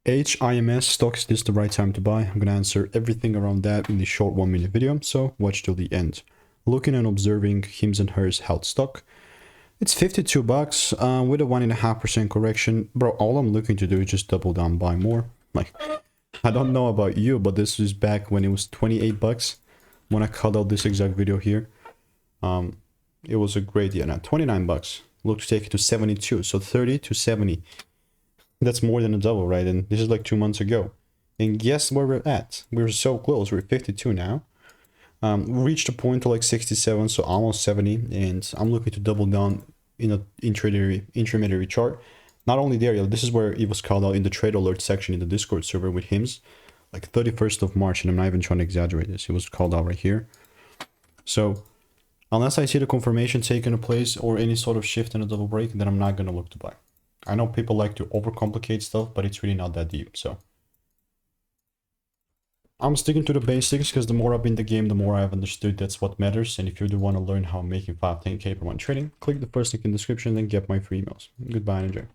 HIMS stocks, is this the right time to buy? I'm going to answer everything around that in the short 1-minute video, so watch till the end. Looking and observing HIMS and HERS held stock. It's 52 bucks with a 1.5% correction. Bro, all I'm looking to do is just double down, buy more. Like, I don't know about you, but this is back when it was 28 bucks when I cut out this exact video here. It was a great deal. Now 29 bucks. Look to take it to 72, so 30 to 70. That's more than a double, right? And this is like 2 months ago. And guess where we're at? We're so close. We're 52 now. We reached a point to like 67, so almost 70. And I'm looking to double down in an intermediary chart. Not only there, this is where it was called out in the trade alert section in the Discord server with HIMS. Like 31st of March, and I'm not even trying to exaggerate this. It was called out right here. So unless I see the confirmation taking place or any sort of shift in a double break, then I'm not going to look to buy. I know people like to overcomplicate stuff, but it's really not that deep. So I'm sticking to the basics because the more I've been in the game, the more I've understood that's what matters. And if you do want to learn how I'm making 5-10K per month trading, click the first link in the description and get my free emails. Goodbye and enjoy.